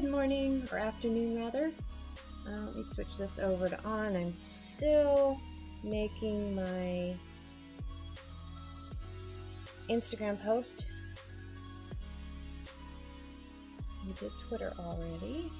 Good morning, or afternoon rather. Let me switch this over to on. I'm still making my Instagram post. We did Twitter already.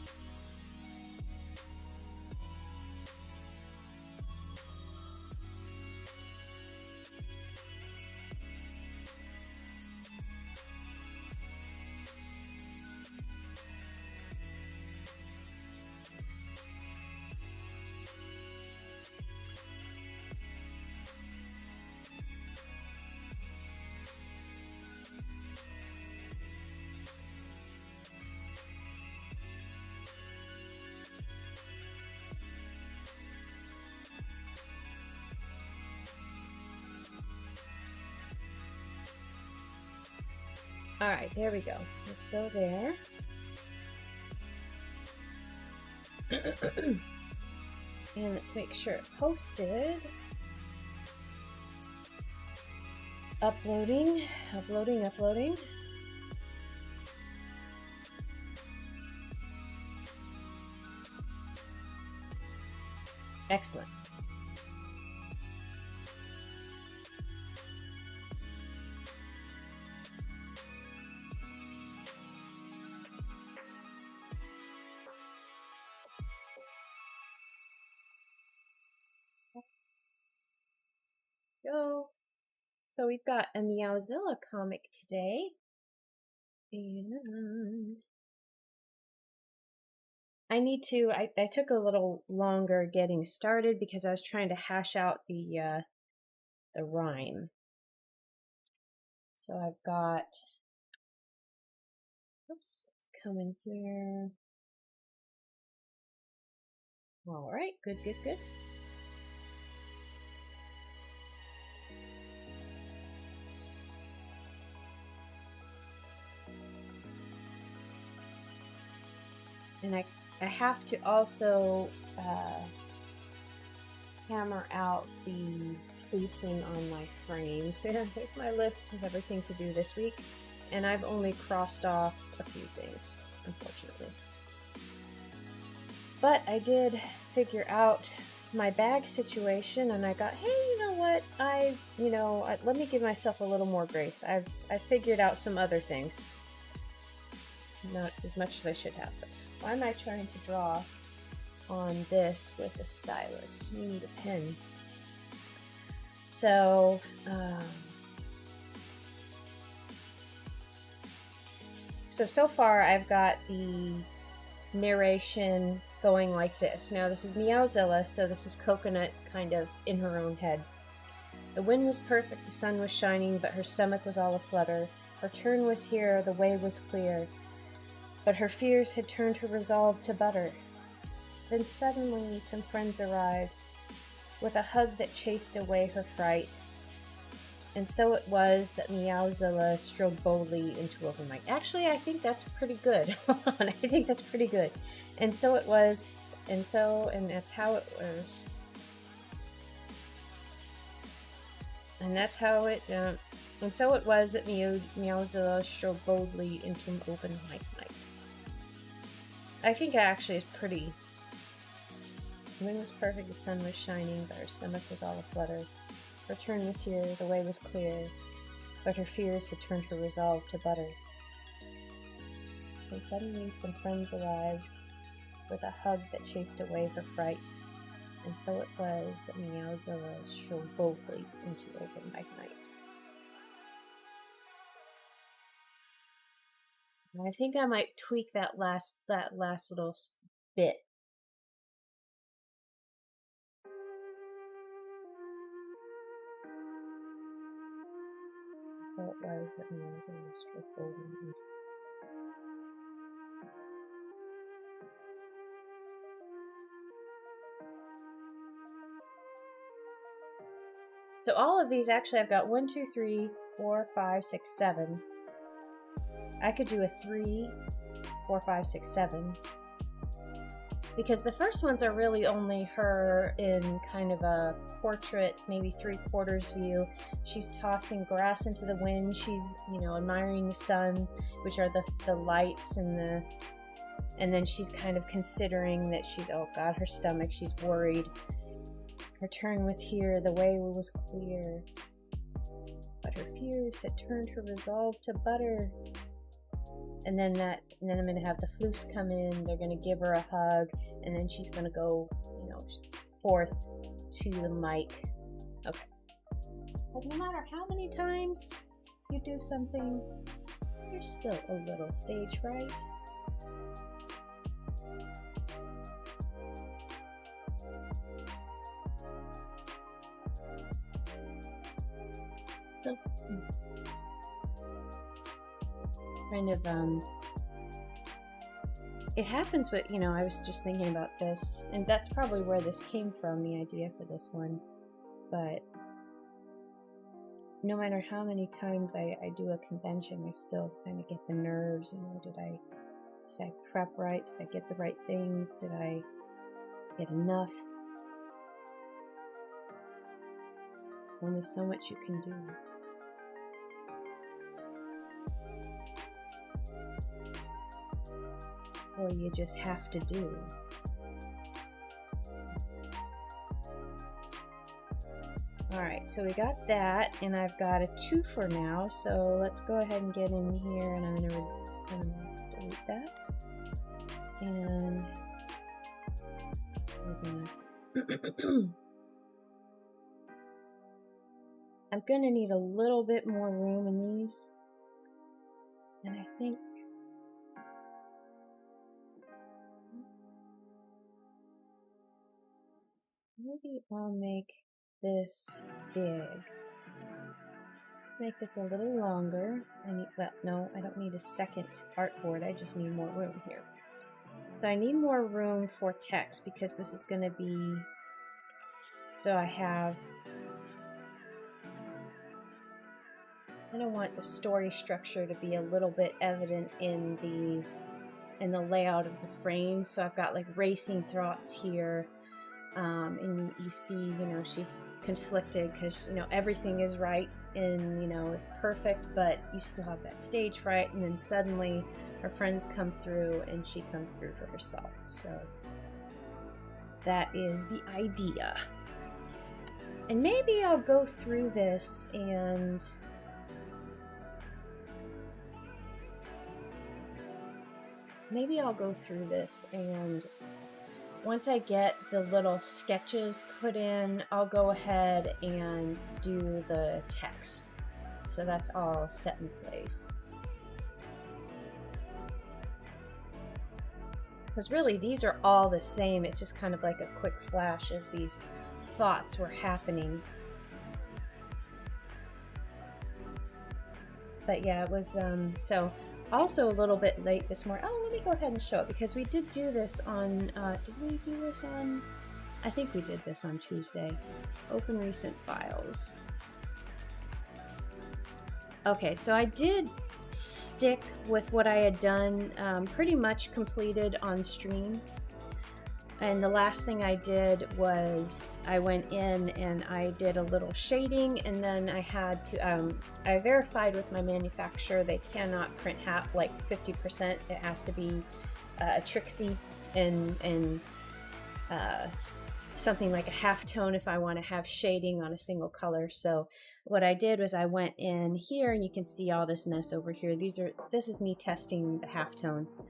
All right, there we go. Let's go there. And let's make sure it posted. Uploading. Excellent. Go. So we've got a Meowzilla comic today, and I took a little longer getting started because I was trying to hash out the rhyme. So I've got, oops, let's come in here. All right, good. And I have to also hammer out the spacing on my frames. Here's my list of everything to do this week, and I've only crossed off a few things, unfortunately. But I did figure out my bag situation, and I got, hey, you know what? Let me give myself a little more grace. I figured out some other things. Not as much as I should have, but why am I trying to draw on this with a stylus? We need a pen. So, so far I've got the narration going like this. Now this is Meowzilla, so this is Coconut kind of in her own head. The wind was perfect, the sun was shining, but her stomach was all aflutter. Her turn was here, the way was clear, but her fears had turned her resolve to butter. Then suddenly some friends arrived, with a hug that chased away her fright. And so it was that Meowzilla strode boldly into open mic. Actually, I think that's pretty good. I think that's pretty good. And so it was, and that's how it was. And that's how it, and so it was that Meowzilla strode boldly into an open mic night. I think actually it's pretty. The wind was perfect, the sun was shining, but her stomach was all aflutter. Her turn was here, the way was clear, but her fears had turned her resolve to butter. And suddenly some friends arrived, with a hug that chased away her fright. And so it was that Meowzilla strode boldly into open mic night. And I think I might tweak that last little bit. So it was that Meowzilla strode boldly into. So all of these, actually, I've got 1, 2, 3, 4, 5, 6, 7. I could do a 3, 4, 5, 6, 7. Because the first ones are really only her in kind of a portrait, maybe 3/4 view. She's tossing grass into the wind. She's, admiring the sun, which are the lights and And then she's kind of considering that she's, oh God, her stomach, she's worried. Her turn was here, the way was clear. But her fears had turned her resolve to butter. And then I'm gonna have the floofs come in, they're gonna give her a hug, and then she's gonna go, forth to the mic. Okay. Because no matter how many times you do something, there's still a little stage fright. So, kind of, it happens, but, I was just thinking about this, and that's probably where this came from, the idea for this one, but no matter how many times I do a convention, I still kind of get the nerves, did I prep right? Did I get the right things? Did I get enough? Only so much you can do. Or you just have to do. Alright, so we got that, and I've got a 2 for now, so let's go ahead and get in here, and I'm going to delete that. And we're gonna I'm going to need a little bit more room in these, and I think maybe I'll make this big. Make this a little longer. No, I don't need a second artboard. I just need more room here. So I need more room for text because this is going to be, so I don't want the story structure to be a little bit evident in the layout of the frame. So I've got like racing thoughts here. And you see, she's conflicted because, everything is right and, it's perfect, but you still have that stage fright, and then suddenly her friends come through and she comes through for herself. So that is the idea. And maybe I'll go through this and once I get the little sketches put in, I'll go ahead and do the text. So that's all set in place. Because really, these are all the same. It's just kind of like a quick flash as these thoughts were happening. But yeah, it was, so also a little bit late this morning. Oh, let me go ahead and show it because we did do this on, did we do this on, I think we did this on Tuesday. Open recent files. Okay, so I did stick with what I had done, pretty much completed on stream. And the last thing I did was I went in and I did a little shading, and then I had to, I verified with my manufacturer they cannot print half, like 50%. It has to be a Trixie and something like a half tone if I want to have shading on a single color. So what I did was I went in here, and you can see all this mess over here. This is me testing the halftones.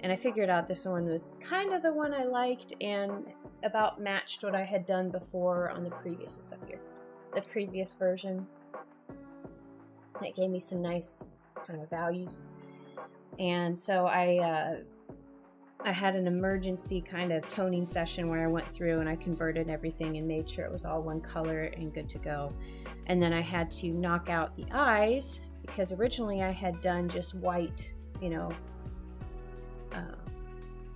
And I figured out this one was kind of the one I liked and about matched what I had done before on the previous, it's up here, the previous version. It gave me some nice kind of values. And so I had an emergency kind of toning session where I went through and I converted everything and made sure it was all one color and good to go. And then I had to knock out the eyes because originally I had done just white,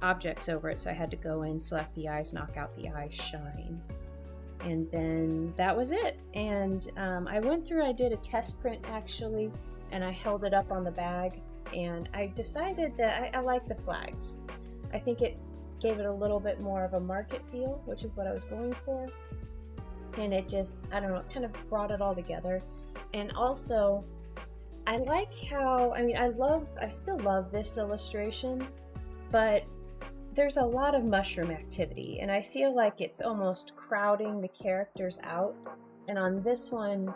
objects over it, so I had to go in, select the eyes, knock out the eyes, shine, and then that was it. And I went through, I did a test print actually, and I held it up on the bag, and I decided that I like the flags. I think it gave it a little bit more of a market feel, which is what I was going for, and it just, I don't know, it kind of brought it all together. And also I like how, I still love this illustration, but there's a lot of mushroom activity, and I feel like it's almost crowding the characters out. And on this one,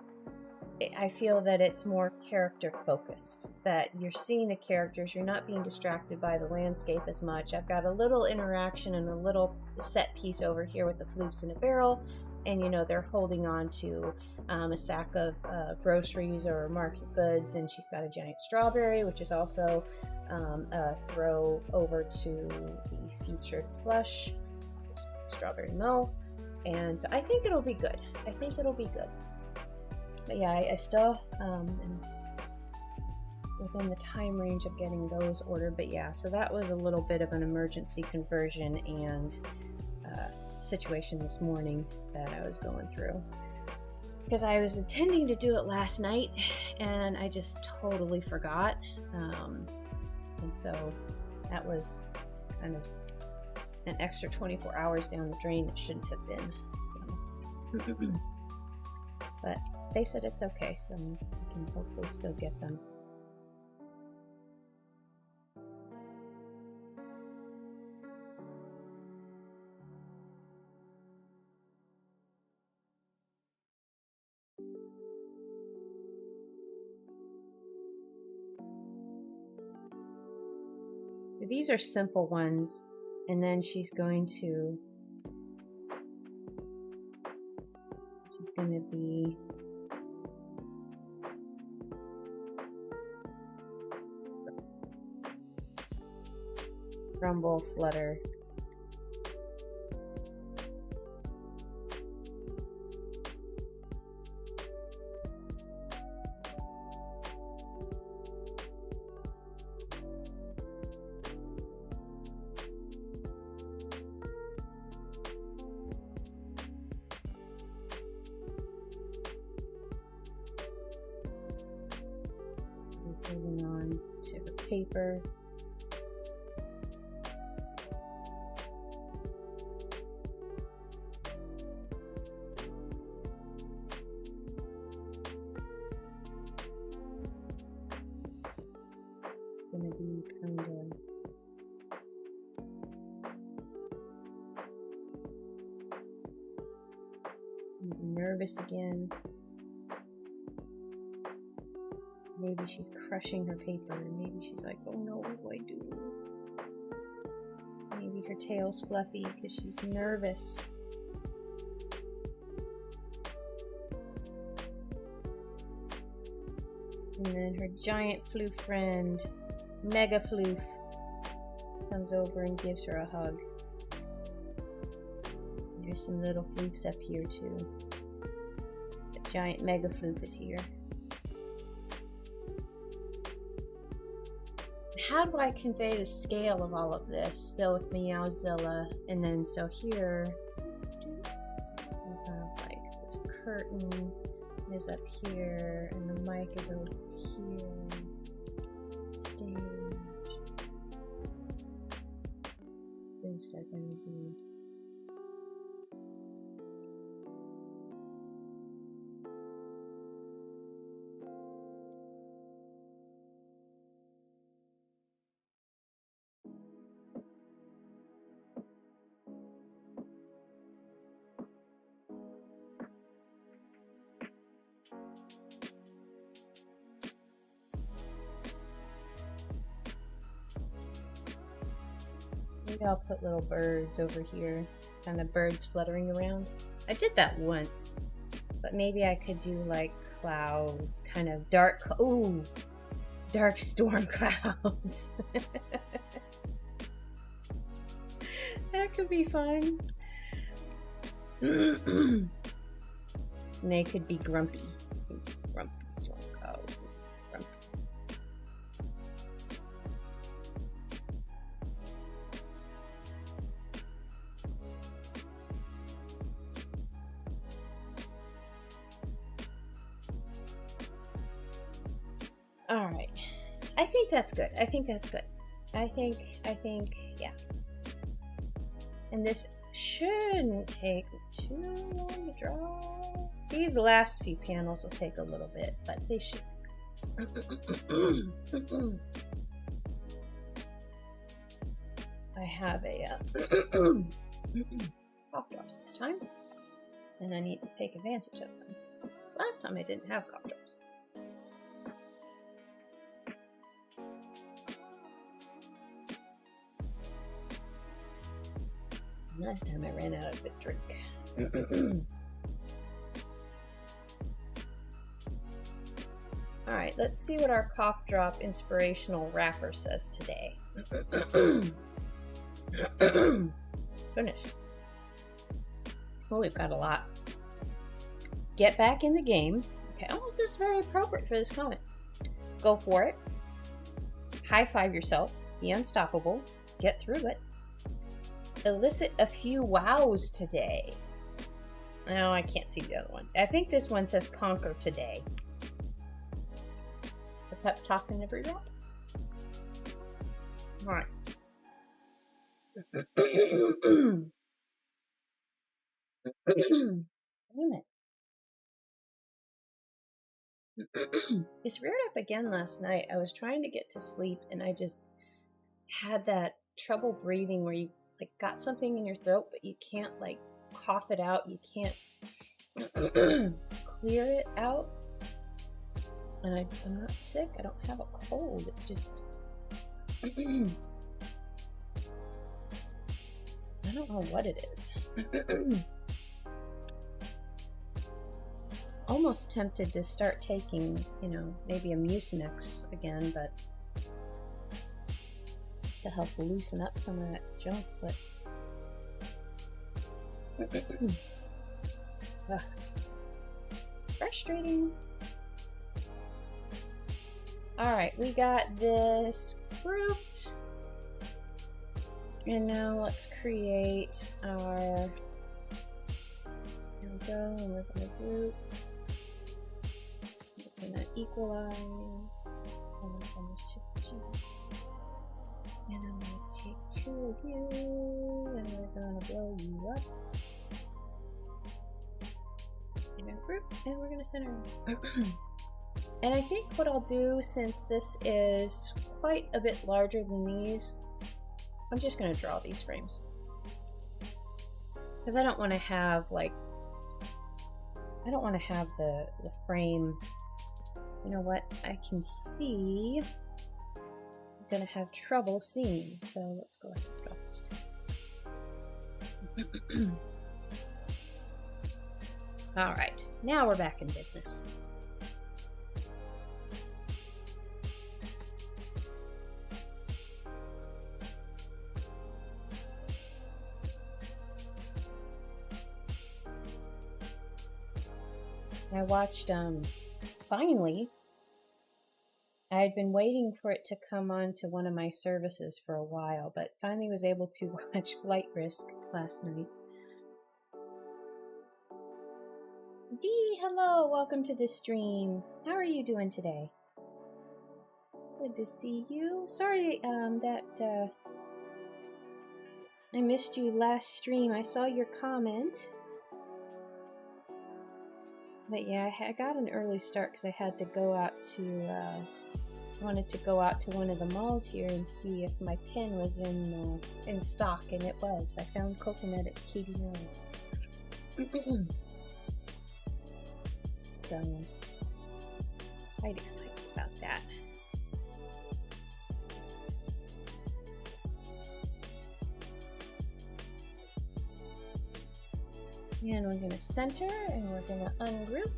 I feel that it's more character focused, that you're seeing the characters, you're not being distracted by the landscape as much. I've got a little interaction and a little set piece over here with the floofs in a barrel, and you know, they're holding on to a sack of groceries or market goods, and she's got a giant strawberry, which is also a throw over to the featured plush, Strawberry Mo. And so I think it'll be good. I think it'll be good. But yeah, I still am within the time range of getting those ordered. But yeah, so that was a little bit of an emergency conversion and situation this morning that I was going through. Because I was intending to do it last night, and I just totally forgot. And so that was kind of an extra 24 hours down the drain that shouldn't have been. So, but they said it's okay, so we can hopefully still get them. So these are simple ones, and then she's going to be rumble, flutter. Moving on to the paper. It's going to be kind of nervous again. Maybe she's crushing her paper, and maybe she's like, oh no, what do I do? Maybe her tail's fluffy because she's nervous. And then her giant floof friend, Mega Floof, comes over and gives her a hug. There's some little floofs up here too. The giant Mega Floof is here. How do I convey the scale of all of this still with Meowzilla? And then so here we have like this curtain is up here, and the mic is over here. Stage. This are gonna be maybe I'll put little birds over here, kind of birds fluttering around. I did that once, but maybe I could do like clouds, kind of dark, ooh, dark storm clouds. That could be fun. And they could be grumpy. Grumpy storm clouds. Grumpy. All right. I think that's good. I think that's good. I think, yeah. And this shouldn't take too long to draw. These last few panels will take a little bit, but they should. I have a cough drops this time, and I need to take advantage of them. Because last time I didn't have cough drops. Last time I ran out of a drink. Alright, let's see what our cough drop inspirational wrapper says today. Goodness. Well, we've got a lot. Get back in the game. Okay, oh, this is very appropriate for this comment. Go for it. High five yourself. Be unstoppable. Get through it. Elicit a few wows today. No, I can't see the other one. I think this one says conquer today. The pep talk and every wrap. Alright. This reared up again last night. I was trying to get to sleep and I just had that trouble breathing where you like got something in your throat but you can't like cough it out. You can't clear it out. And I'm not sick. I don't have a cold. It's just I don't know what it is. Almost tempted to start taking, you know, maybe a Mucinex again, but it's to help loosen up some of that junk, but frustrating. Alright, we got this grouped. And now let's create our, there we go, and we're going to group. We're going to equalize. And we're going to shift you. And I'm going to take two of you, and we're going to blow you up. And we're group, and we're going to center. And I think what I'll do, since this is quite a bit larger than these, I'm just going to draw these frames. Because I don't want to have, like, I don't want to have the frame, you know what, I can see, I'm going to have trouble seeing, so let's go ahead and draw this down. Alright, now we're back in business. I watched, finally, I had been waiting for it to come on to one of my services for a while, but finally was able to watch Flight Risk last night. Dee, hello, welcome to the stream. How are you doing today? Good to see you. Sorry, that, I missed you last stream. I saw your comment. But yeah, I got an early start because I had to go out to, wanted to go out to one of the malls here and see if my pen was in stock, and it was. I found coconut at Katie Mills. So, quite excited about that. And we're going to center, and we're going to ungroup.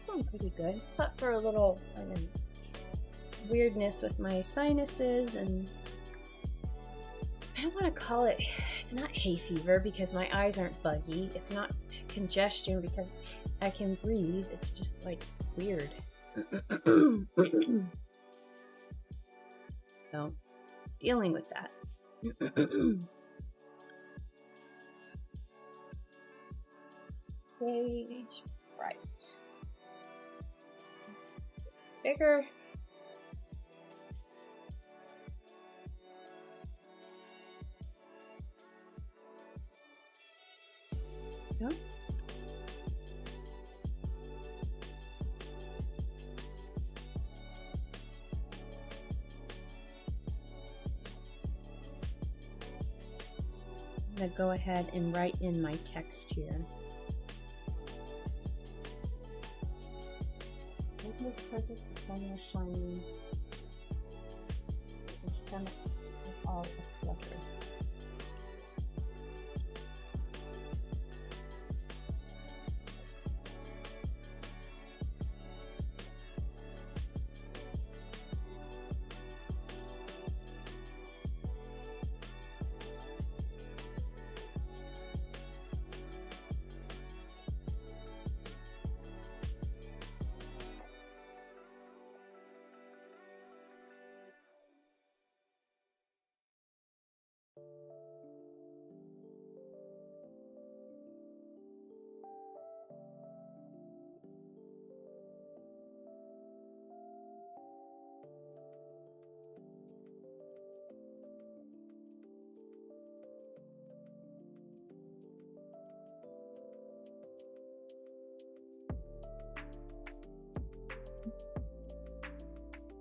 Doing pretty good. But for a little weirdness with my sinuses, and I don't want to call it, it's not hay fever because my eyes aren't buggy. It's not congestion because I can breathe. It's just like weird. So, dealing with that. Page Fright. Bigger. No. going to go ahead and write in my text here. It was perfect, the sun was shining. Her stomach was all aflutter.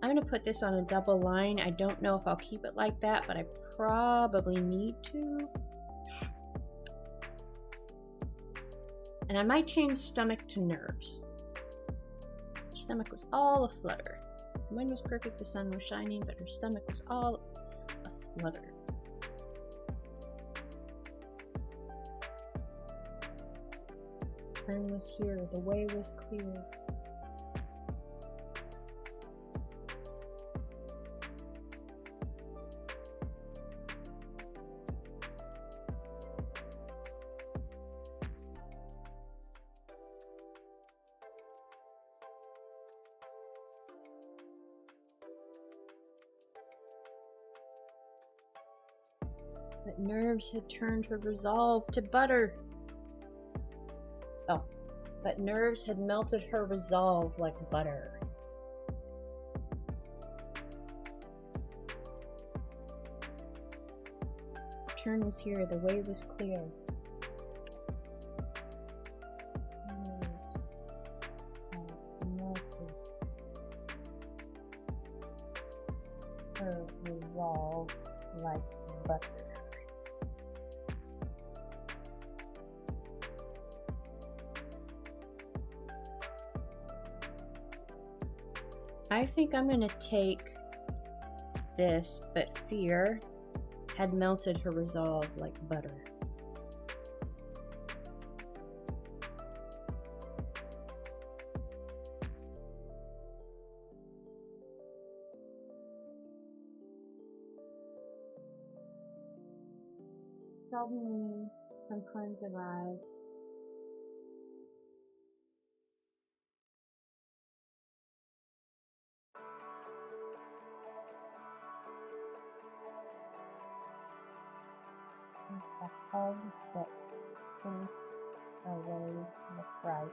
I'm going to put this on a double line. I don't know if I'll keep it like that, but I probably need to. And I might change stomach to nerves. Her stomach was all aflutter. The wind was perfect, the sun was shining, but her stomach was all aflutter. Turn was here, the way was clear. But nerves had turned her resolve to butter. Oh, but nerves had melted her resolve like butter. The turn was here, the way was clear. Nerves had melted her resolve like butter. I think I'm going to take this, but fear had melted her resolve like butter. Suddenly, some friends arrived. A hug that chased away the fright.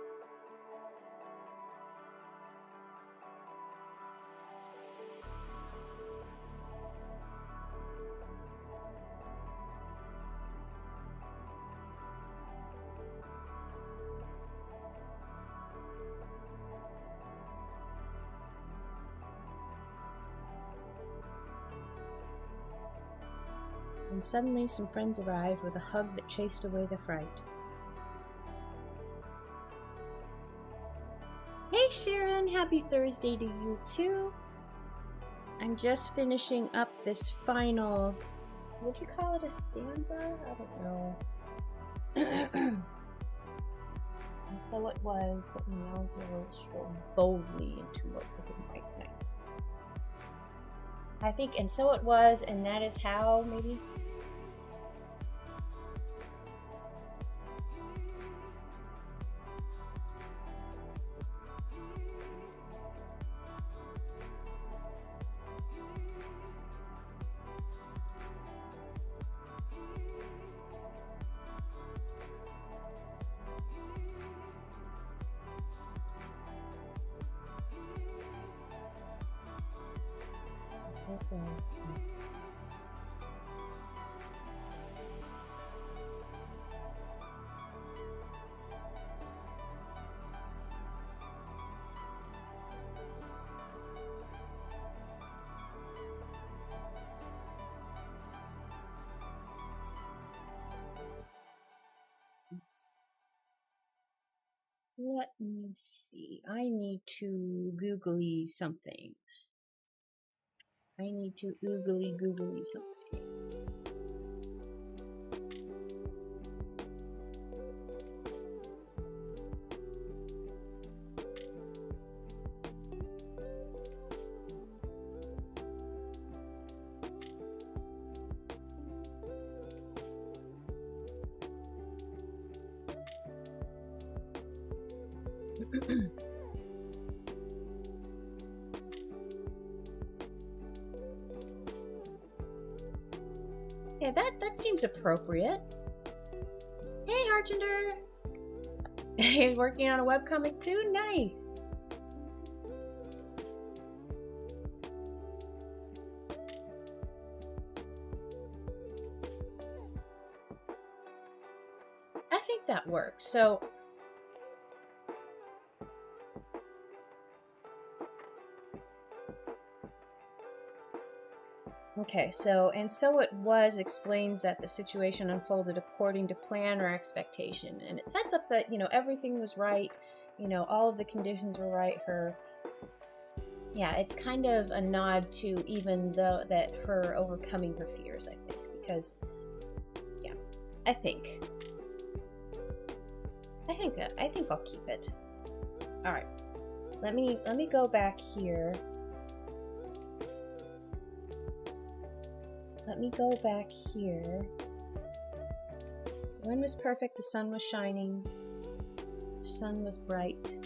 And suddenly some friends arrived with a hug that chased away the fright. Hey Sharon, happy Thursday to you too. I'm just finishing up this final, would you call it a stanza? I don't know. And so it was that Meowsville strode boldly into what would be white night. I think, and so it was, and that is how, maybe? Let me see. I need to googly something. I need to googly something. Yeah, that seems appropriate. Hey, Argender! He's working on a webcomic too? Nice! I think that works. So, okay, so it was explains that the situation unfolded according to plan or expectation, and it sets up that, you know, everything was right, you know, all of the conditions were right. Yeah, it's kind of a nod to even though that her overcoming her fears, I think, because, yeah, I think I'll keep it. All right, let me go back here. Let me go back here. The wind was perfect, the sun was shining, the sun was bright.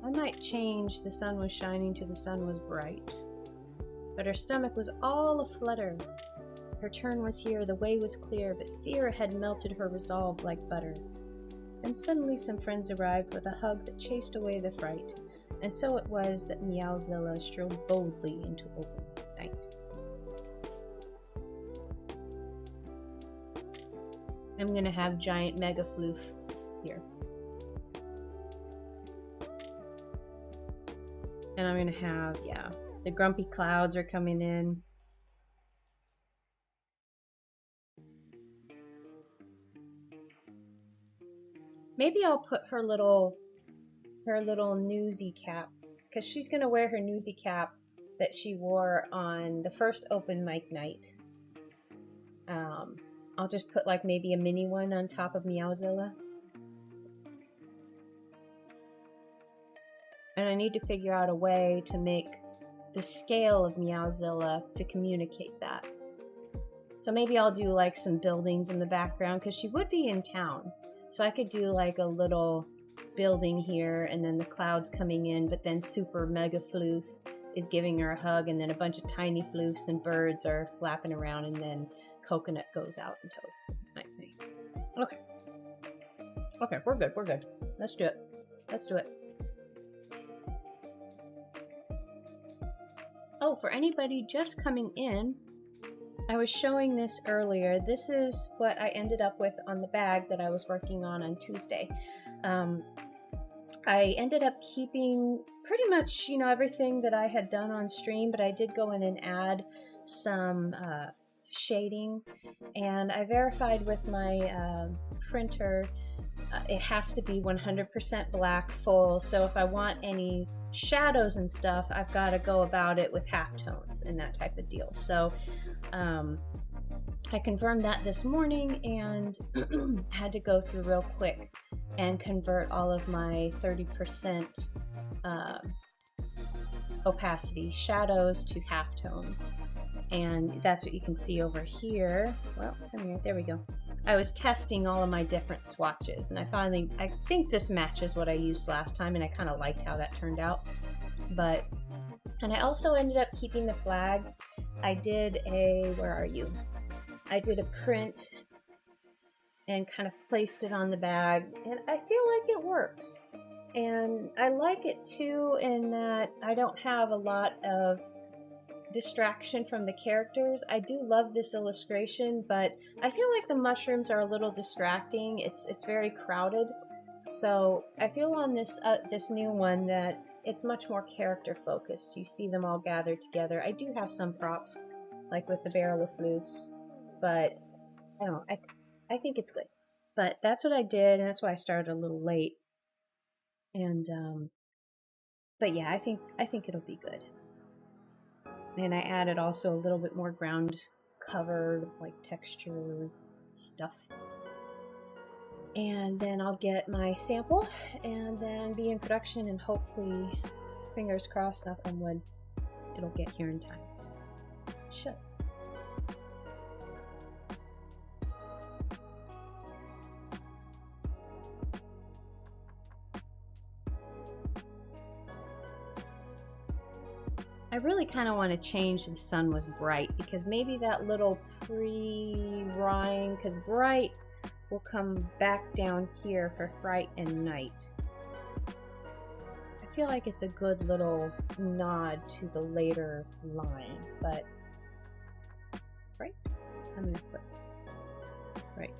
I might change the sun was shining to the sun was bright. But her stomach was all aflutter. Her turn was here, the way was clear, but fear had melted her resolve like butter. And suddenly some friends arrived with a hug that chased away the fright, and so it was that Meowzilla strode boldly into open night. I'm gonna have giant mega floof here. And I'm gonna have, yeah, the grumpy clouds are coming in. Maybe I'll put her little newsy cap, because she's gonna wear her newsy cap that she wore on the first open mic night. I'll just put like maybe a mini one on top of Meowzilla. And I need to figure out a way to make the scale of Meowzilla to communicate that. So maybe I'll do like some buildings in the background, because she would be in town. So I could do like a little building here, and then the clouds coming in, but then super mega floof is giving her a hug, and then a bunch of tiny floofs and birds are flapping around, and then Coconut goes out until night. Okay. Okay, we're good. We're good. Let's do it. Let's do it. Oh, for anybody just coming in, I was showing this earlier. This is what I ended up with on the bag that I was working on Tuesday. I ended up keeping pretty much, you know, everything that I had done on stream, but I did go in and add some shading, and I verified with my printer. It has to be 100% black full, so if I want any shadows and stuff, I've got to go about it with halftones and that type of deal. So I confirmed that this morning, and had to go through real quick and convert all of my 30% opacity shadows to halftones. And that's what you can see over here. Well, come here, there we go. I was testing all of my different swatches, and I think this matches what I used last time, and I kind of liked how that turned out. And I also ended up keeping the flags. I did where are you? I did a print and kind of placed it on the bag, and I feel like it works. And I like it too in that I don't have a lot of distraction from the characters. I do love this illustration, but I feel like the mushrooms are a little distracting. It's very crowded. So I feel on this new one that it's much more character focused. You see them all gathered together. I do have some props, like with the barrel of flutes, but I don't know. I think it's good. But that's what I did, and that's why I started a little late. And but yeah, I think it'll be good. And I added also a little bit more ground covered, like texture stuff. And then I'll get my sample and then be in production, and hopefully, fingers crossed, knock on wood, it'll get here in time. Should. I really kind of want to change the sun was bright, because maybe that little pre-rhyme, because bright will come back down here for fright and night. I feel like it's a good little nod to the later lines, but right? I'm gonna put right.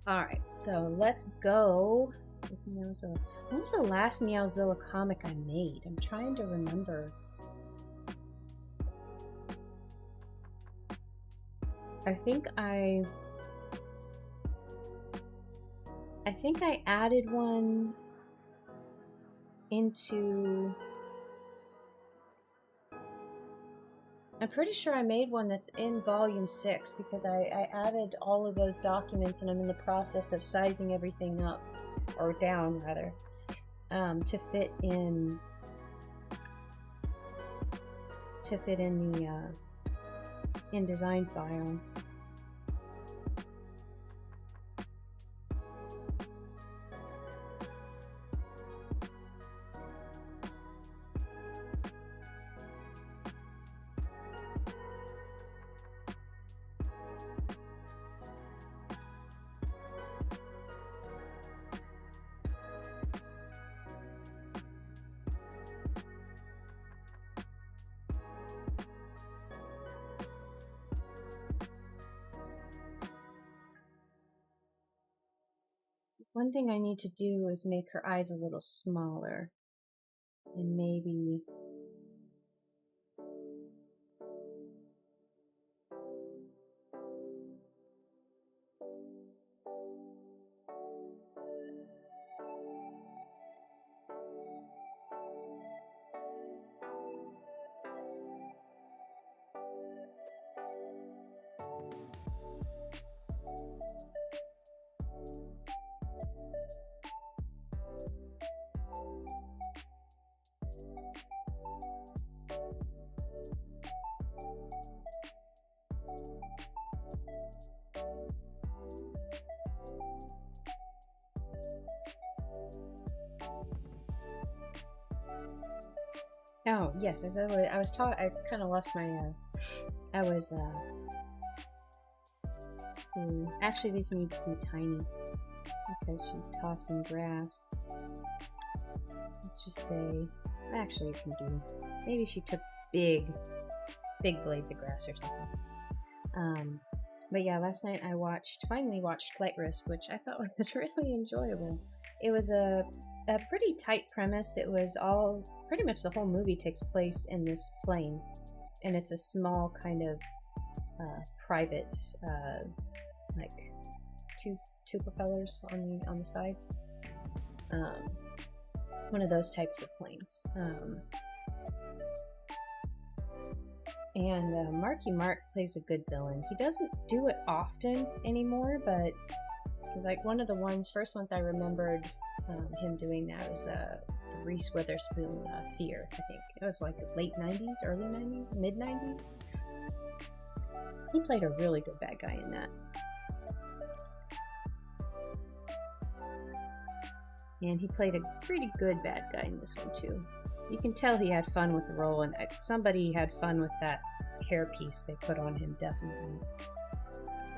Alright, so let's go. When was the last Meowzilla comic I made? I'm trying to remember. I think I added one into... I'm pretty sure I made one that's in volume 6, because I added all of those documents, and I'm in the process of sizing everything up, or down rather, to fit in the InDesign file. One thing I need to do is make her eyes a little smaller, and maybe oh, yes, as I was taught, I kind of lost my, actually these need to be tiny, because she's tossing grass. Let's just say, actually it can do, maybe she took big blades of grass or something. But yeah, last night I finally watched Flight Risk, which I thought was really enjoyable. It was a pretty tight premise. It was pretty much the whole movie takes place in this plane, and it's a small kind of private, like two propellers on the sides. One of those types of planes. And Marky Mark plays a good villain. He doesn't do it often anymore, but he's like one of the first ones I remembered him doing that was Reese Witherspoon, Fear, I think. It was like the late 90s, early 90s, mid 90s. He played a really good bad guy in that. And he played a pretty good bad guy in this one too. You can tell he had fun with the role, and somebody had fun with that hairpiece they put on him, definitely.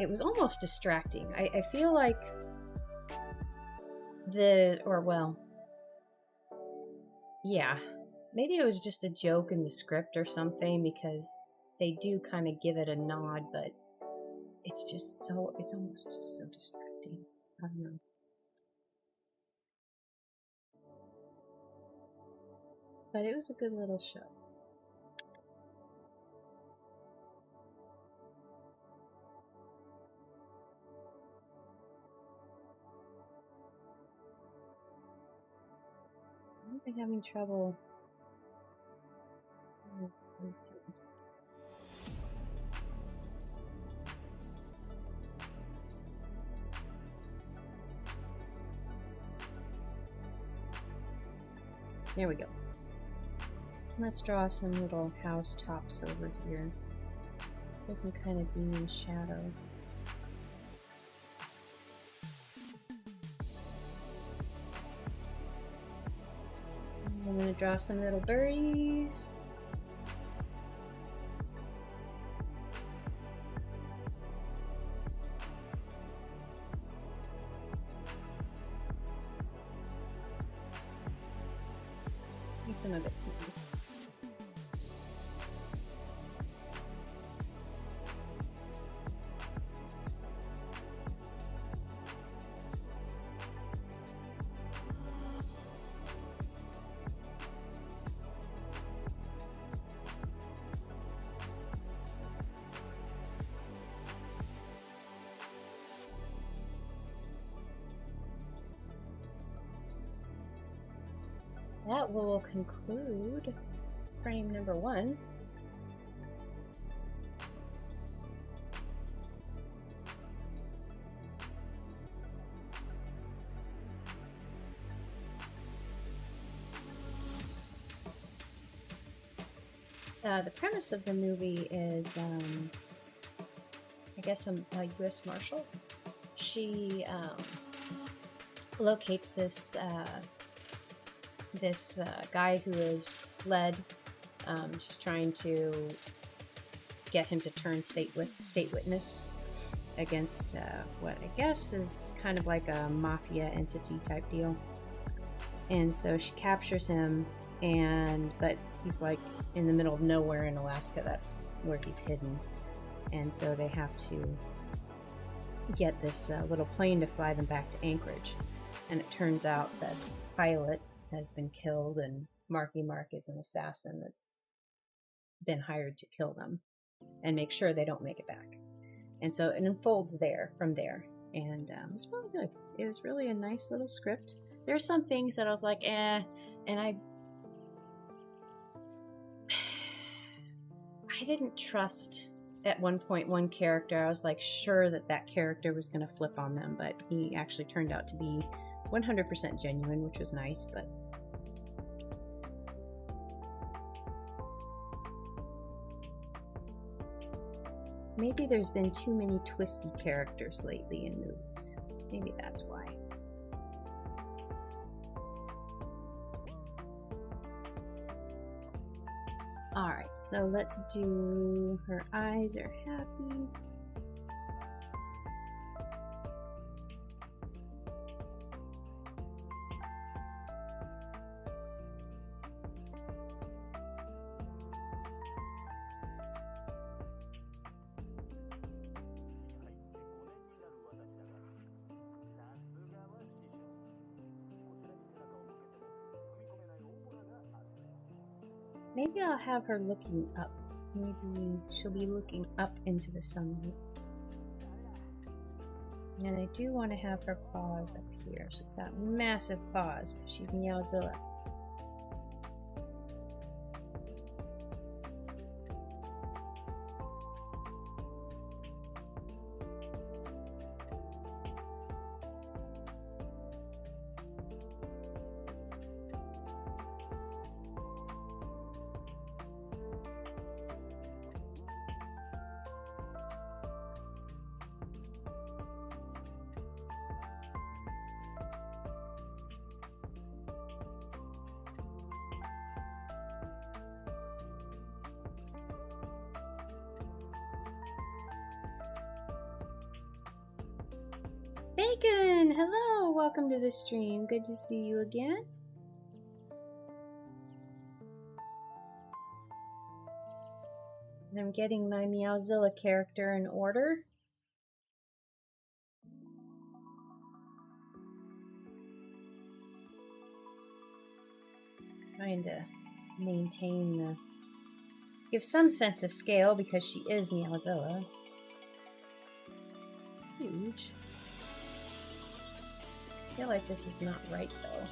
It was almost distracting. I feel like yeah, maybe it was just a joke in the script or something, because they do kind of give it a nod, but it's almost just so distracting. I don't know. But it was a good little show. I'm having trouble. Let's see. There we go. Let's draw some little house tops over here. They can kind of be in shadow. I'm going to draw some little birdies. Make them a bit small. That will conclude frame number 1. The premise of the movie is, I guess, a U.S. Marshal. She locates this guy who is led. She's trying to get him to turn state witness against what I guess is kind of like a mafia entity type deal. And so she captures him, but he's like in the middle of nowhere in Alaska. That's where he's hidden. And so they have to get this little plane to fly them back to Anchorage. And it turns out that the pilot has been killed, and Marky Mark is an assassin that's been hired to kill them and make sure they don't make it back. And so it unfolds from there. And it's really good. It was really a nice little script. There's some things that I was like, and I didn't trust at one point one character. I was like sure that character was going to flip on them, but he actually turned out to be 100% genuine, which was nice. But maybe there's been too many twisty characters lately in movies. Maybe that's why. Alright, so let's do her eyes are happy. Maybe I'll have her looking up. Maybe she'll be looking up into the sunlight. And I do want to have her paws up here. She's got massive paws because she's Meowzilla. Bacon! Hello! Welcome to the stream. Good to see you again. And I'm getting my Meowzilla character in order. trying to maintain the... give some sense of scale because she is Meowzilla. It's huge. I feel like this is not right though.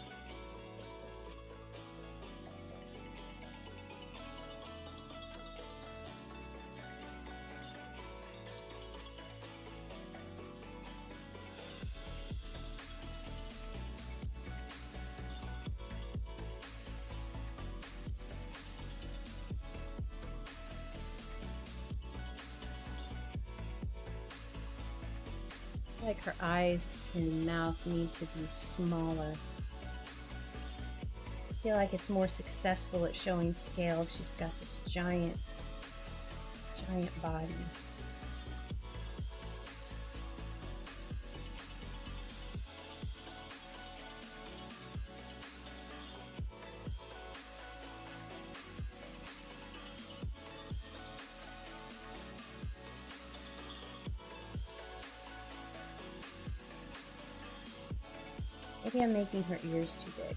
Like her eyes and mouth need to be smaller. I feel like it's more successful at showing scale if she's got this giant body. Maybe I'm making her ears too big.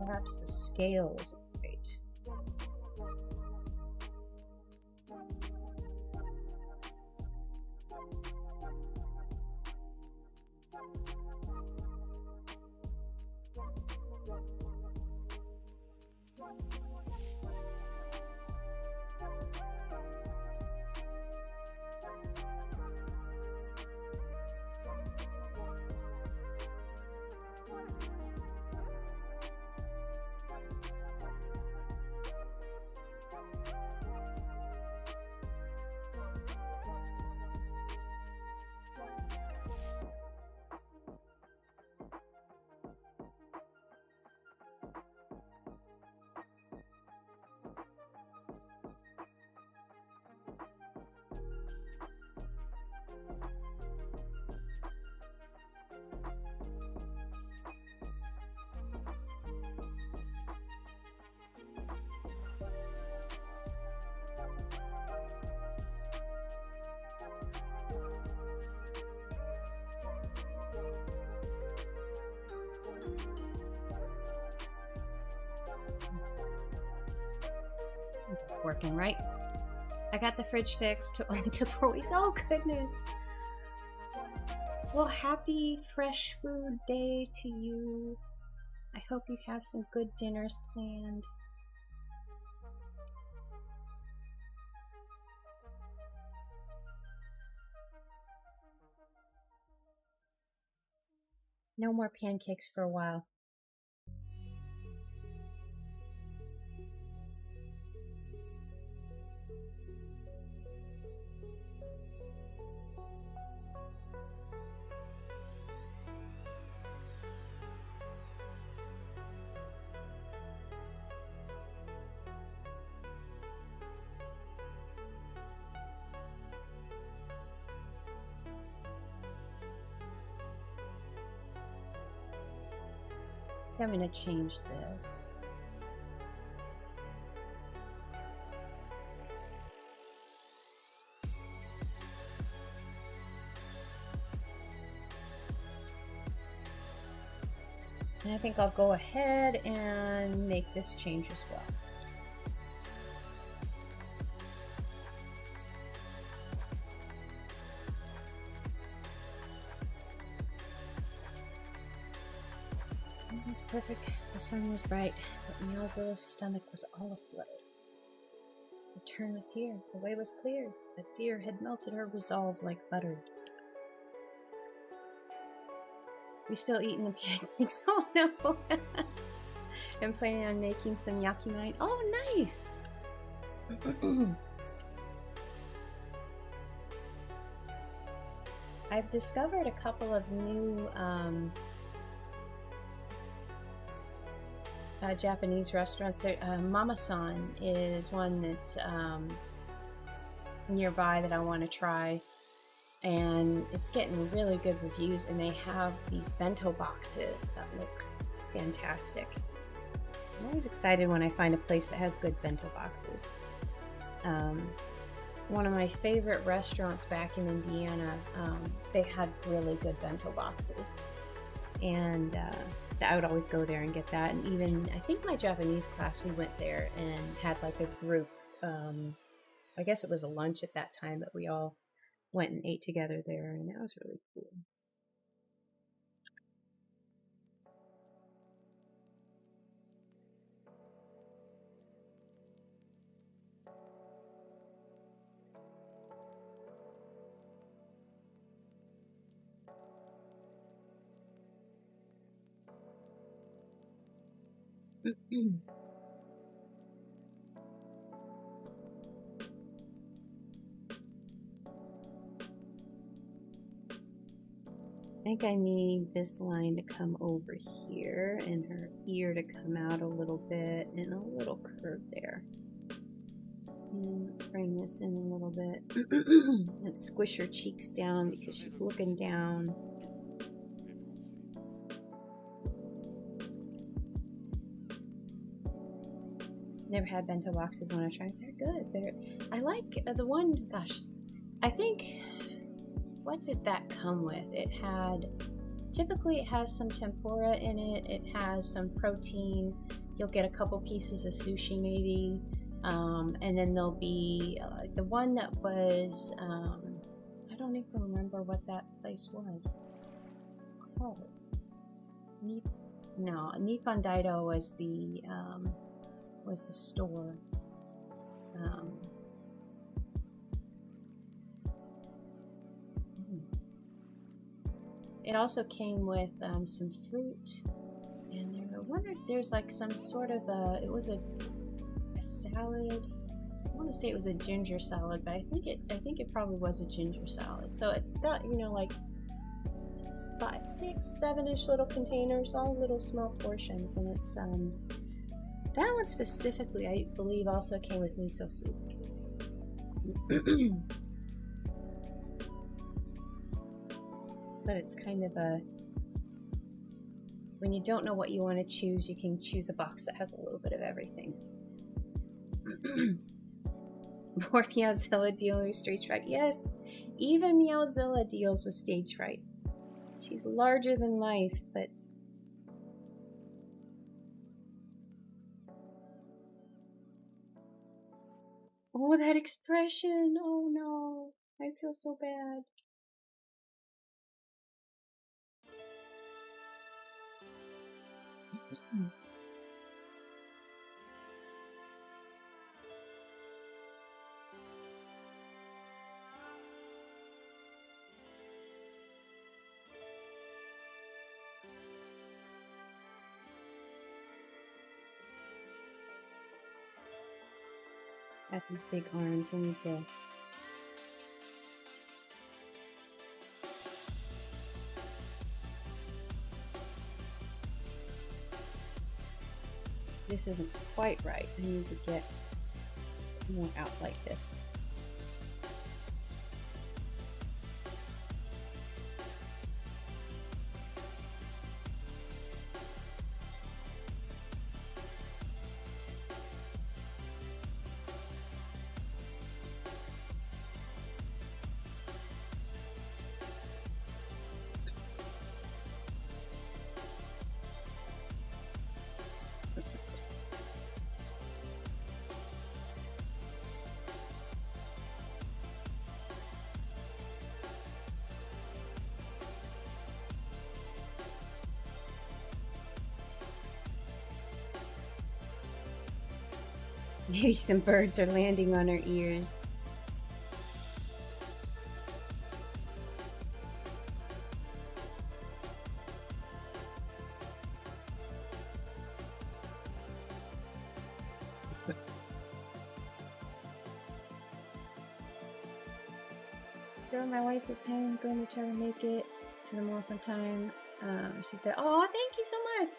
Perhaps the scale isn't right. It's working, right? I got the fridge fixed. Only took 4 weeks. Oh, goodness. Well, happy fresh food day to you. I hope you have some good dinners planned. No more pancakes for a while. I'm going to change this. And I think I'll go ahead and make this change as well. It was perfect. The sun was bright, but Meowzilla's stomach was all afloat. The turn was here. The way was clear, but fear had melted her resolve like butter. We still eating the pancakes? Oh no! I'm planning on making some yakimine. Oh, nice! I've discovered a couple of new Japanese restaurants. There, Mama-san is one that's nearby that I want to try, and it's getting really good reviews, and they have these bento boxes that look fantastic. I'm always excited when I find a place that has good bento boxes. One of my favorite restaurants back in Indiana, they had really good bento boxes, and I would always go there and get that. And even, I think my Japanese class, we went there and had like a group, I guess it was a lunch at that time, but we all went and ate together there, and that was really cool. I think I need this line to come over here and her ear to come out a little bit and a little curve there. And let's bring this in a little bit. Let's squish her cheeks down because she's looking down. Never had bento boxes when I tried. They're good. I like the one, gosh, I think, what did that come with? It had, typically it has some tempura in it. It has some protein. You'll get a couple pieces of sushi maybe. And then there'll be the one that was, I don't even remember what that place was called. Nippon Daido was the store. It also came with some fruit, and I wonder if there's like some sort of it was a salad. I want to say it was a ginger salad, but I think it probably was a ginger salad. So it's got, you know, like 5, 6, 7-ish little containers, all little small portions, and it's that one specifically, I believe, also came with miso soup. But it's kind of a, when you don't know what you want to choose, you can choose a box that has a little bit of everything. More Meowzilla dealing with stage fright. Yes, even Meowzilla deals with stage fright. She's larger than life, but oh, that expression. Oh no, I feel so bad. Got these big arms. I need to. This isn't quite right. I need to get more out like this. Maybe some birds are landing on her ears. Girl, my wife is going to try to make it to the mall sometime. She said, "Oh, thank you so much."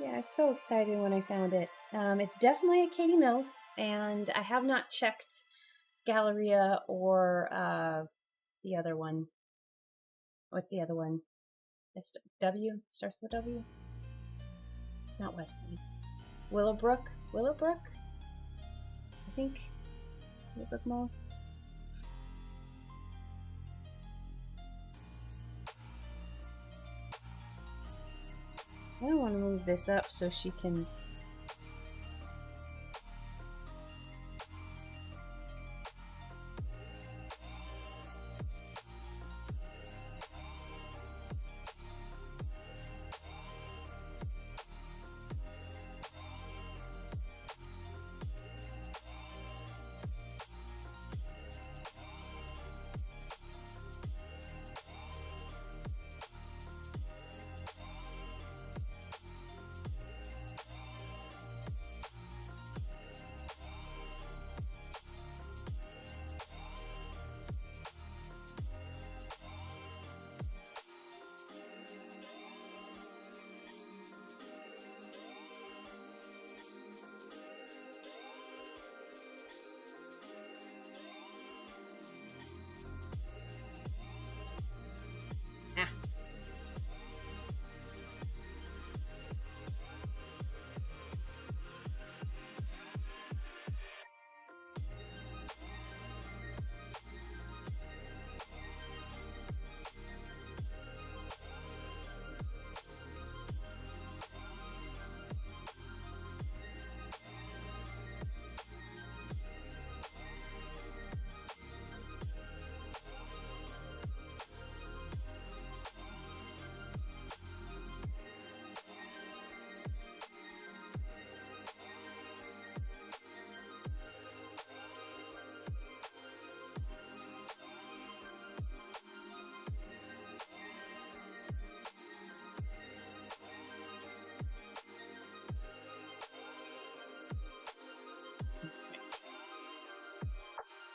Yeah, I was so excited when I found it. It's definitely at Katie Mills, and I have not checked Galleria or the other one. What's the other one? W? Starts with a W? It's not West Point. Willowbrook? Willowbrook? I think. Willowbrook Mall? I don't want to move this up so she can... Ah.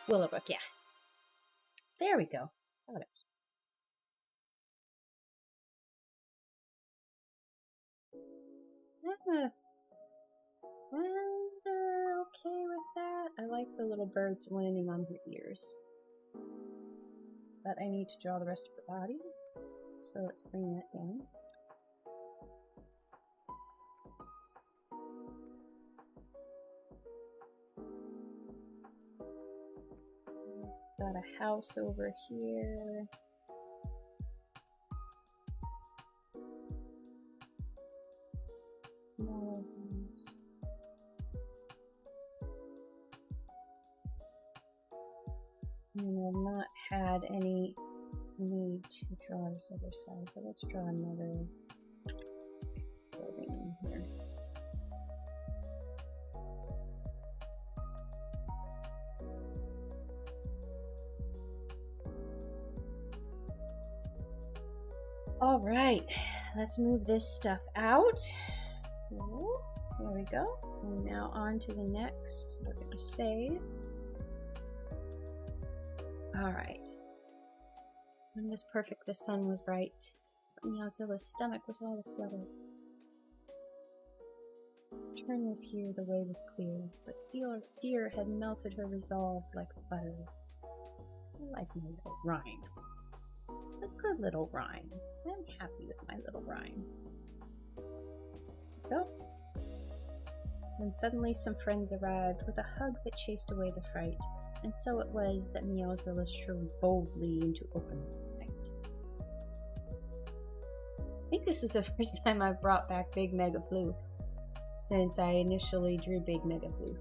Willowbrook, yeah. There we go. Oh, it was. Okay with that. I like the little birds landing on her ears. But I need to draw the rest of her body. So let's bring that down. Got a house over here. Smaller house. And I've not had any need to draw this other side, but let's draw another building in here. All right, let's move this stuff out. Ooh, there we go. And now on to the next. We're going to save. All right. When was perfect, the sun was bright. But Meowzilla's stomach was all aflutter. Turn was here, the way was clear, but fear had melted her resolve like butter. I like my little rhyme. A good little rhyme. I'm happy with my little rhyme. Go. Then suddenly some friends arrived with a hug that chased away the fright, and so it was that Meowzilla strode boldly into open night. I think this is the first time I've brought back Big Mega Blue since I initially drew Big Mega Blue.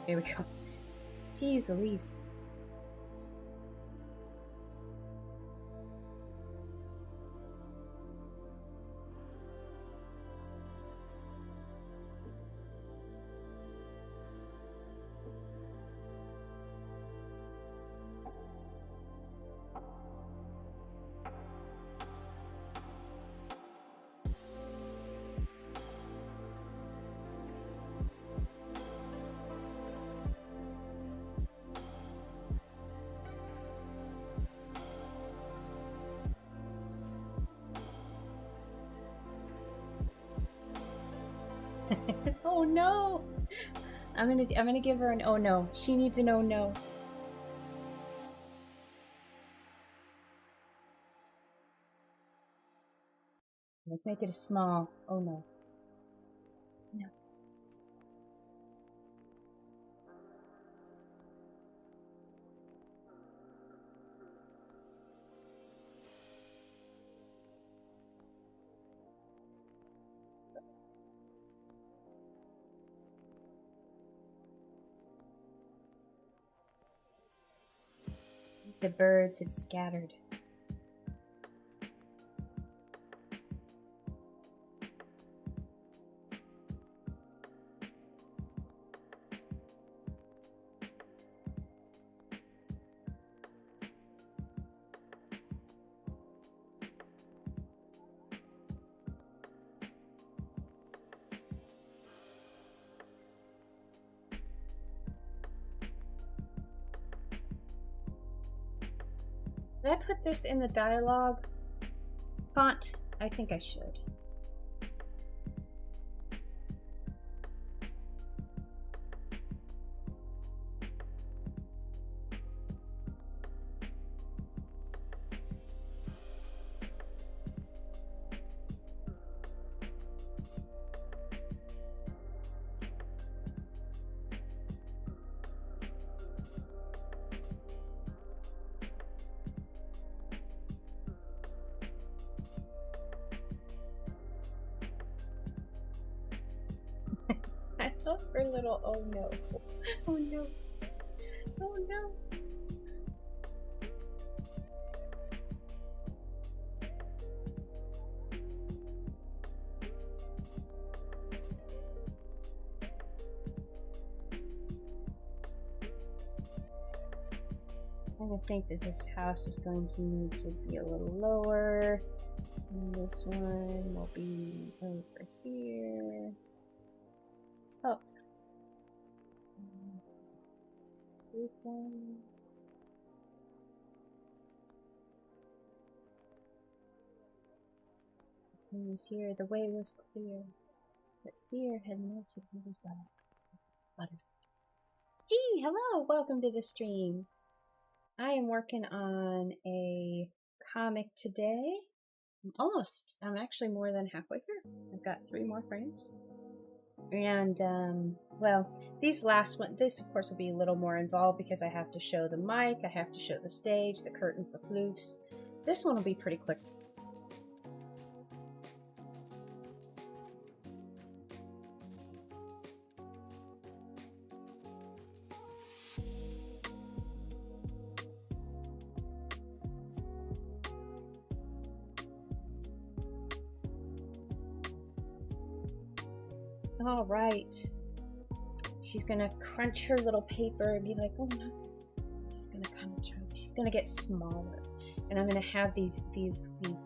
There we go. Jeez Louise. Oh no! I'm gonna give her an oh no. She needs an oh no. Let's make it a small oh no. No. The birds had scattered. Did I put this in the dialogue font? I think I should. I love her little oh no. Oh no. Oh no. I think that this house is going to need to be a little lower. And this one will be over here. Up. This one. He was here. The way was clear, but fear had melted the resolve. Gee, hello! Welcome to the stream. I am working on a comic today. I'm actually more than halfway through. I've got 3 more frames. And, well, this of course will be a little more involved because I have to show the mic, I have to show the stage, the curtains, the floofs. This one will be pretty quick. All right. She's gonna crunch her little paper and be like, oh no. She's gonna kind of try. She's gonna get smaller, and I'm gonna have these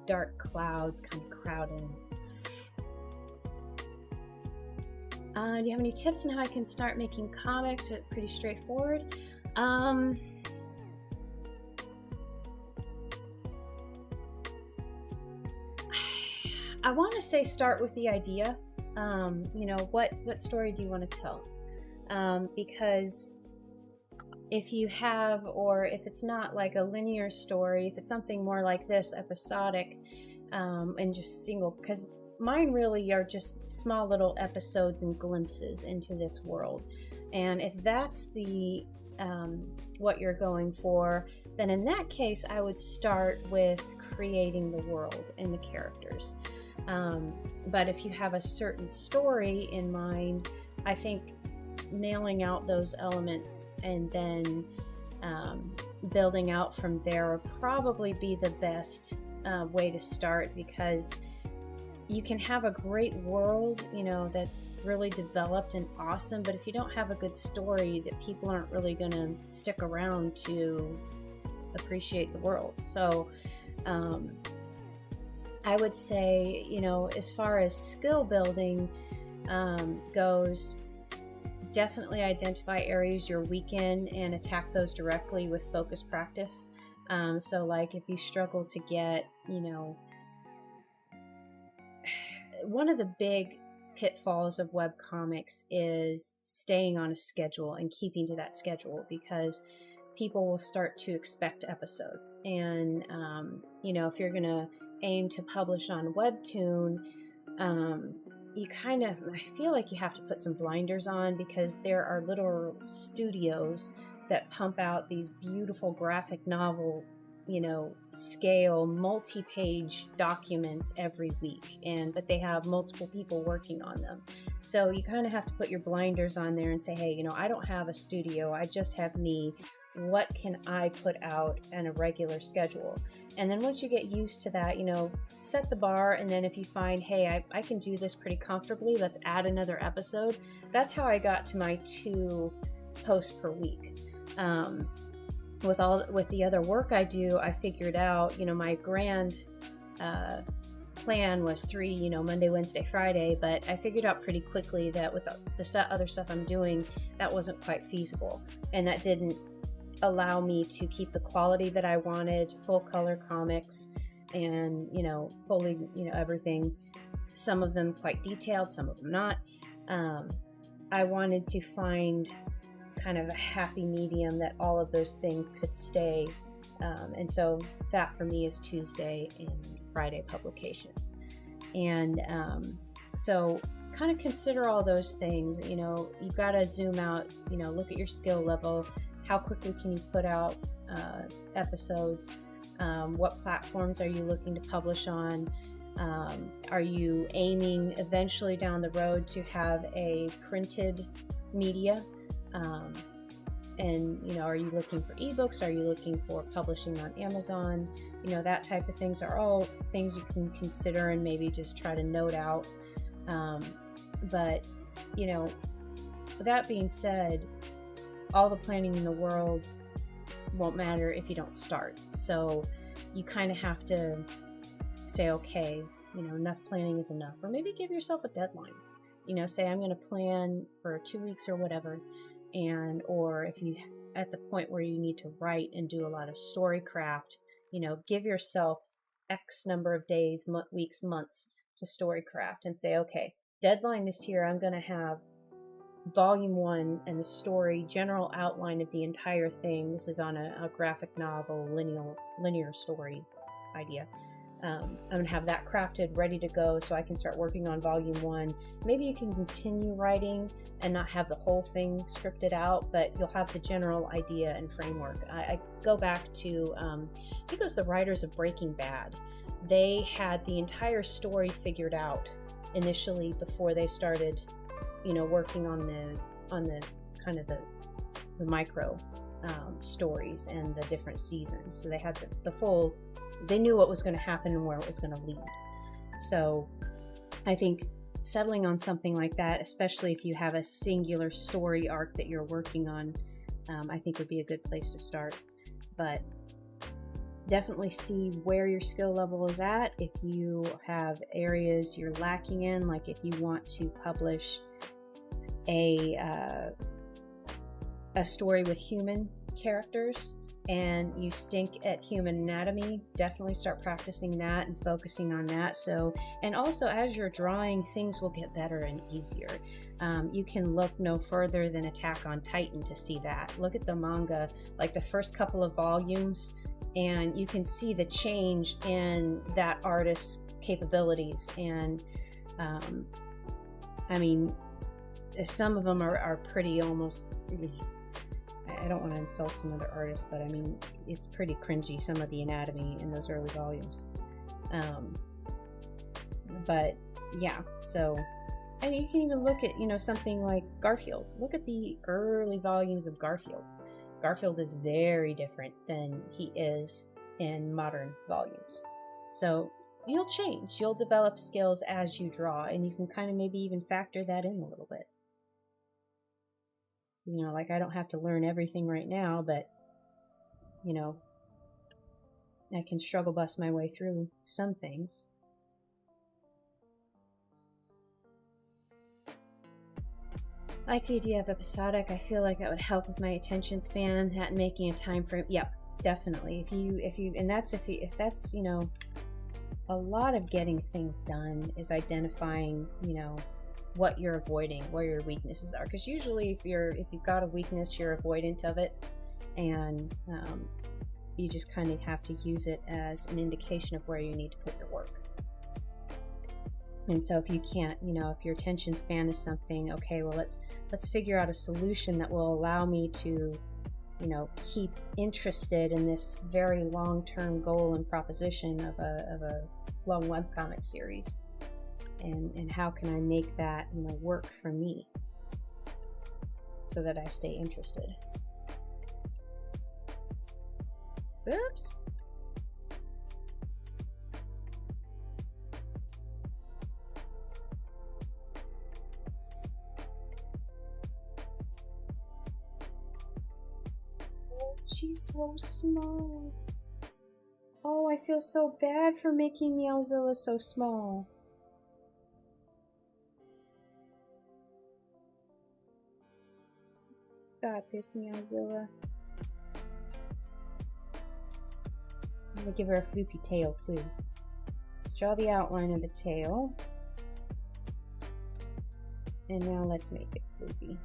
dark clouds kind of crowd in. Do you have any tips on how I can start making comics? It's pretty straightforward. I want to say start with the idea. You know, what story do you want to tell? Because if you have, or if it's not like a linear story, if it's something more like this, episodic, and just single, because mine really are just small little episodes and glimpses into this world. And if that's the what you're going for, then in that case, I would start with creating the world and the characters. But if you have a certain story in mind, I think nailing out those elements and then building out from there would probably be the best way to start, because you can have a great world, you know, that's really developed and awesome, but if you don't have a good story, that people aren't really going to stick around to appreciate the world. So I would say, you know, as far as skill building goes, definitely identify areas you're weak in and attack those directly with focused practice. So like if you struggle to get, you know, one of the big pitfalls of webcomics is staying on a schedule and keeping to that schedule, because people will start to expect episodes. And, you know, if you're going to aim to publish on Webtoon, you kind of, I feel like you have to put some blinders on, because there are little studios that pump out these beautiful graphic novel, you know, scale multi-page documents every week, but they have multiple people working on them. So you kind of have to put your blinders on there and say, hey, you know, I don't have a studio, I just have me. What can I put out in a regular schedule? And then once you get used to that, you know, set the bar. And then if you find, hey, I can do this pretty comfortably, let's add another episode. That's how I got to my 2 posts per week. With the other work I do, I figured out, you know, my grand plan was 3, you know, Monday, Wednesday, Friday, but I figured out pretty quickly that with the other stuff I'm doing, that wasn't quite feasible, and that didn't allow me to keep the quality that I wanted, full color comics, and, you know, fully, you know, everything. Some of them quite detailed, some of them not. I wanted to find kind of a happy medium that all of those things could stay. And so that for me is Tuesday and Friday publications. And so kind of consider all those things. You know, you've got to zoom out, you know, look at your skill level. How quickly can you put out episodes? What platforms are you looking to publish on? Are you aiming eventually down the road to have a printed media? And, you know, are you looking for ebooks? Are you looking for publishing on Amazon? You know, that type of things are all things you can consider and maybe just try to note out. But, you know, with that being said, all the planning in the world won't matter if you don't start. So you kind of have to say, okay, you know, enough planning is enough. Or maybe give yourself a deadline. You know, say I'm going to plan for 2 weeks or whatever. Or if you at the point where you need to write and do a lot of story craft, you know, give yourself X number of days, weeks, months to story craft, and say, okay, deadline is here. I'm going to have volume 1 and the story, general outline of the entire thing. This is on a graphic novel, linear story idea. I'm going to have that crafted, ready to go, so I can start working on volume 1. Maybe you can continue writing and not have the whole thing scripted out, but you'll have the general idea and framework. I go back to, I think it was the writers of Breaking Bad. They had the entire story figured out initially before they started, you know, working on the kind of the micro stories and the different seasons. So they had the full, they knew what was going to happen and where it was going to lead. So I think settling on something like that, especially if you have a singular story arc that you're working on, I think would be a good place to start. But definitely see where your skill level is at. If you have areas you're lacking in, like if you want to publish a story with human characters and you stink at human anatomy, definitely start practicing that and focusing on that. So, and also as you're drawing, things will get better and easier. You can look no further than Attack on Titan to see that. Look at the manga, like the first couple of volumes, and you can see the change in that artist's capabilities. And I mean, some of them are pretty almost, I don't want to insult another artist, but I mean, it's pretty cringy, some of the anatomy in those early volumes. But yeah, so And you can even look at, you know, something like Garfield. Look at the early volumes of Garfield. Garfield is very different than he is in modern volumes. So you'll change. You'll develop skills as you draw, and you can kind of maybe even factor that in a little bit. You know, like I don't have to learn everything right now, but, you know, I can struggle bust my way through some things. I like the idea of episodic. I feel like that would help with my attention span, that and making a time frame. Yep, definitely. If that's, you know, a lot of getting things done is identifying, you know, what you're avoiding, where your weaknesses are. Because usually if you've got a weakness, you're avoidant of it, and you just kind of have to use it as an indication of where you need to put your work. And so if you can't, you know, if your attention span is something, okay, well, let's figure out a solution that will allow me to, you know, keep interested in this very long-term goal and proposition of a long webcomic series. And how can I make that, you know, work for me so that I stay interested. Oops. She's so small. Oh, I feel so bad for making Meowzilla so small. Got this, Meowzilla. I'm gonna give her a floopy tail too. Let's draw the outline of the tail. And now let's make it floopy.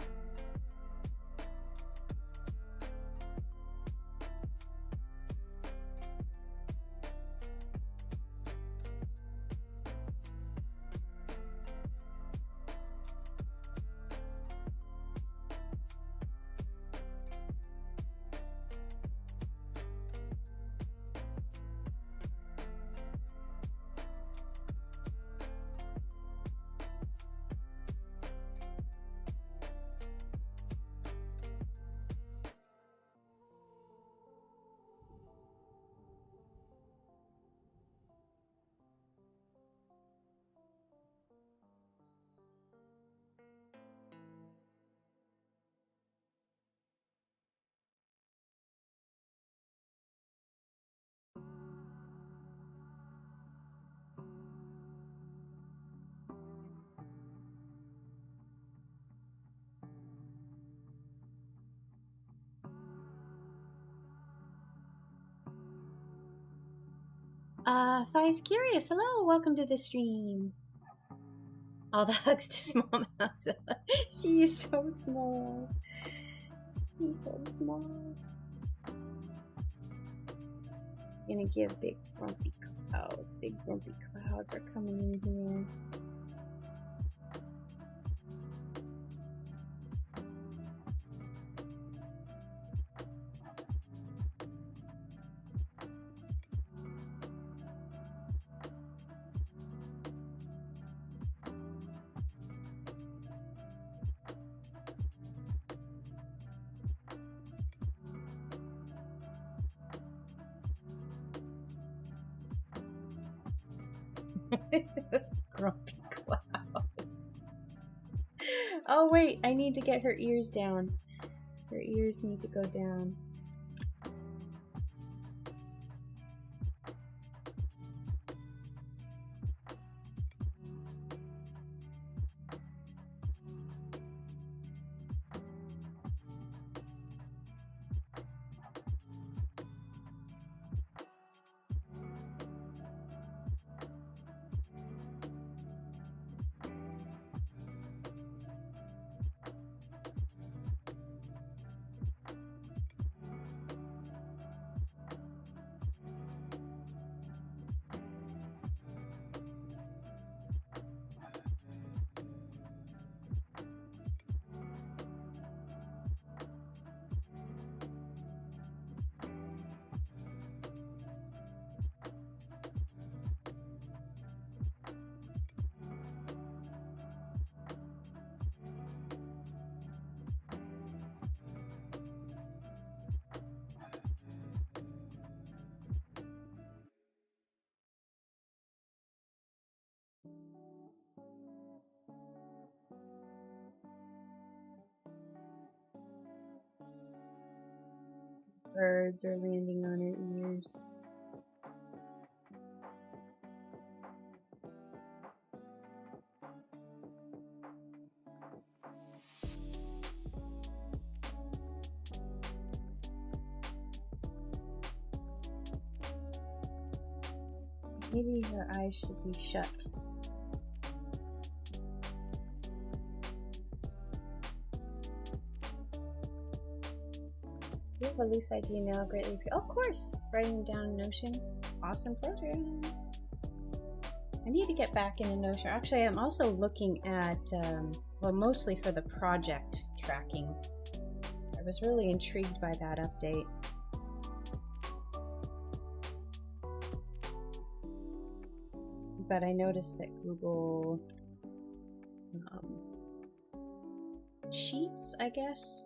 Thi's Curious, hello, welcome to the stream. All the hugs to small Meowzilla. She is so small. She's so small. Gonna give big grumpy clouds. Big grumpy clouds are coming in here. Those grumpy clouds. Oh wait, I need to get her ears down. Her ears need to go down. birds are landing on her ears. Maybe her eyes should be shut. You have a loose idea now, greatly appreciate. Oh, of course! Writing down Notion. Awesome pleasure. I need to get back into Notion. Actually, I'm also looking at, well, mostly for the project tracking. I was really intrigued by that update. But I noticed that Google Sheets, I guess,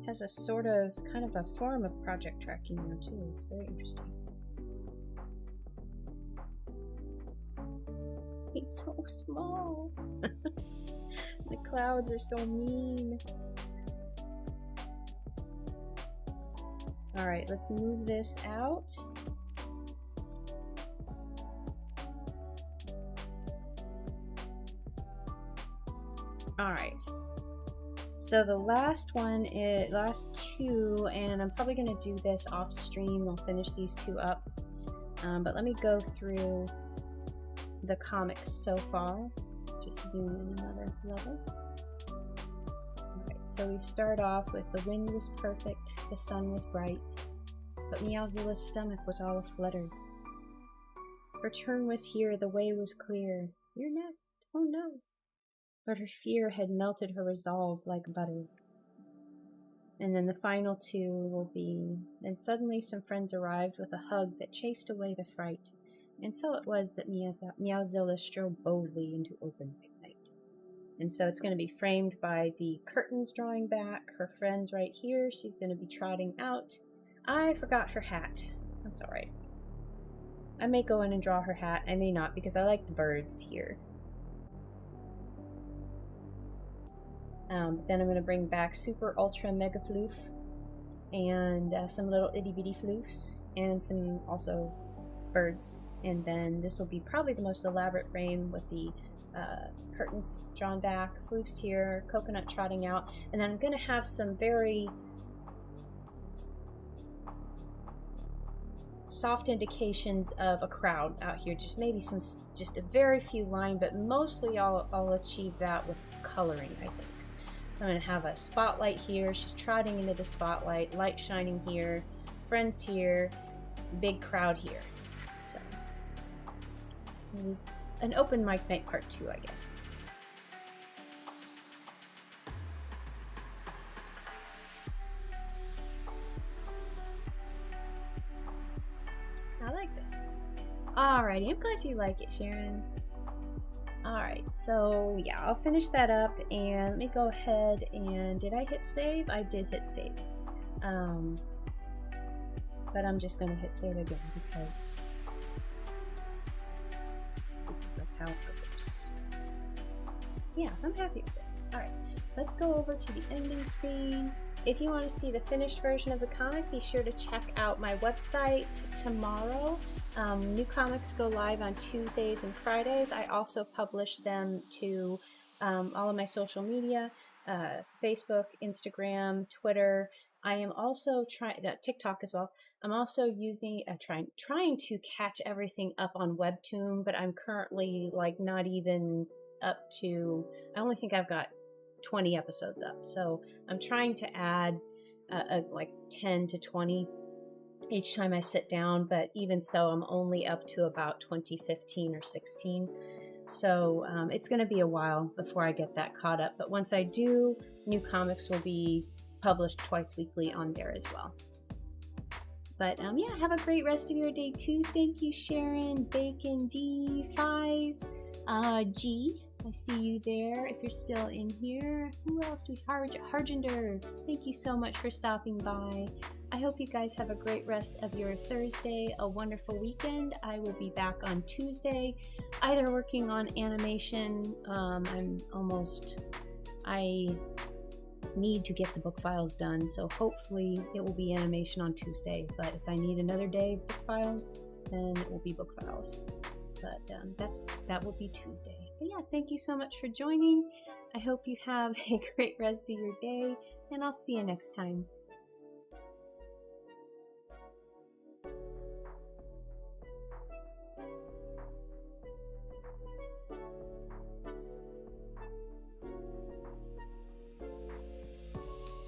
has a sort of kind of a form of project tracking now too. It's very interesting. He's so small. The clouds are so mean. All right, let's move this out. All right. So the last one is last two, and I'm probably going to do this off stream. I'll finish these two up. But let me go through the comics so far. Just zoom in another level. Alright, so we start off with the wind was perfect, the sun was bright, but Meowzilla's stomach was all aflutter. Her turn was here, the way was clear. You're next. Oh no. But her fear had melted her resolve like butter. And then the final two will be, then suddenly some friends arrived with a hug that chased away the fright. And so it was that Meowzilla strode boldly into open night. And so it's going to be framed by the curtains drawing back, her friends right here. She's going to be trotting out. I forgot her hat. That's alright. I may go in and draw her hat. I may not, because I like the birds here. Then I'm going to bring back Super Ultra Mega Floof and some little itty bitty floofs and some also birds. And then this will be probably the most elaborate frame with the curtains drawn back, floofs here, coconut trotting out, and then I'm going to have some very soft indications of a crowd out here, just maybe some, just a very few line, but mostly I'll achieve that with coloring, I think. So I'm going to have a spotlight here, she's trotting into the spotlight, light shining here, friends here, big crowd here. So this is an open mic night part 2, I guess. I like this. Alrighty, I'm glad you like it, Sharon. Alright, so yeah, I'll finish that up and let me go ahead and, did I hit save? I did hit save. But I'm just going to hit save again because that's how it goes. Yeah, I'm happy with this. Alright, let's go over to the ending screen. If you want to see the finished version of the comic, be sure to check out my website tomorrow. New comics go live on Tuesdays and Fridays. I also publish them to all of my social media, Facebook, Instagram, Twitter. I am also trying, TikTok as well. I'm also using, trying to catch everything up on Webtoon, but I'm currently like not even up to, I only think I've got 20 episodes up. So I'm trying to add like 10 to 20 each time I sit down, but even so, I'm only up to about 2015 or 16. So it's going to be a while before I get that caught up. But once I do, new comics will be published twice weekly on there as well. But yeah, have a great rest of your day too. Thank you, Sharon, Bacon, D, Fies, G. I see you there if you're still in here. Who else do we have? Hargender, thank you so much for stopping by. I hope you guys have a great rest of your Thursday, a wonderful weekend. I will be back on Tuesday, either working on animation. need to get the book files done, so hopefully it will be animation on Tuesday. But if I need another day book file, then it will be book files. But that will be Tuesday. But yeah, thank you so much for joining. I hope you have a great rest of your day, and I'll see you next time.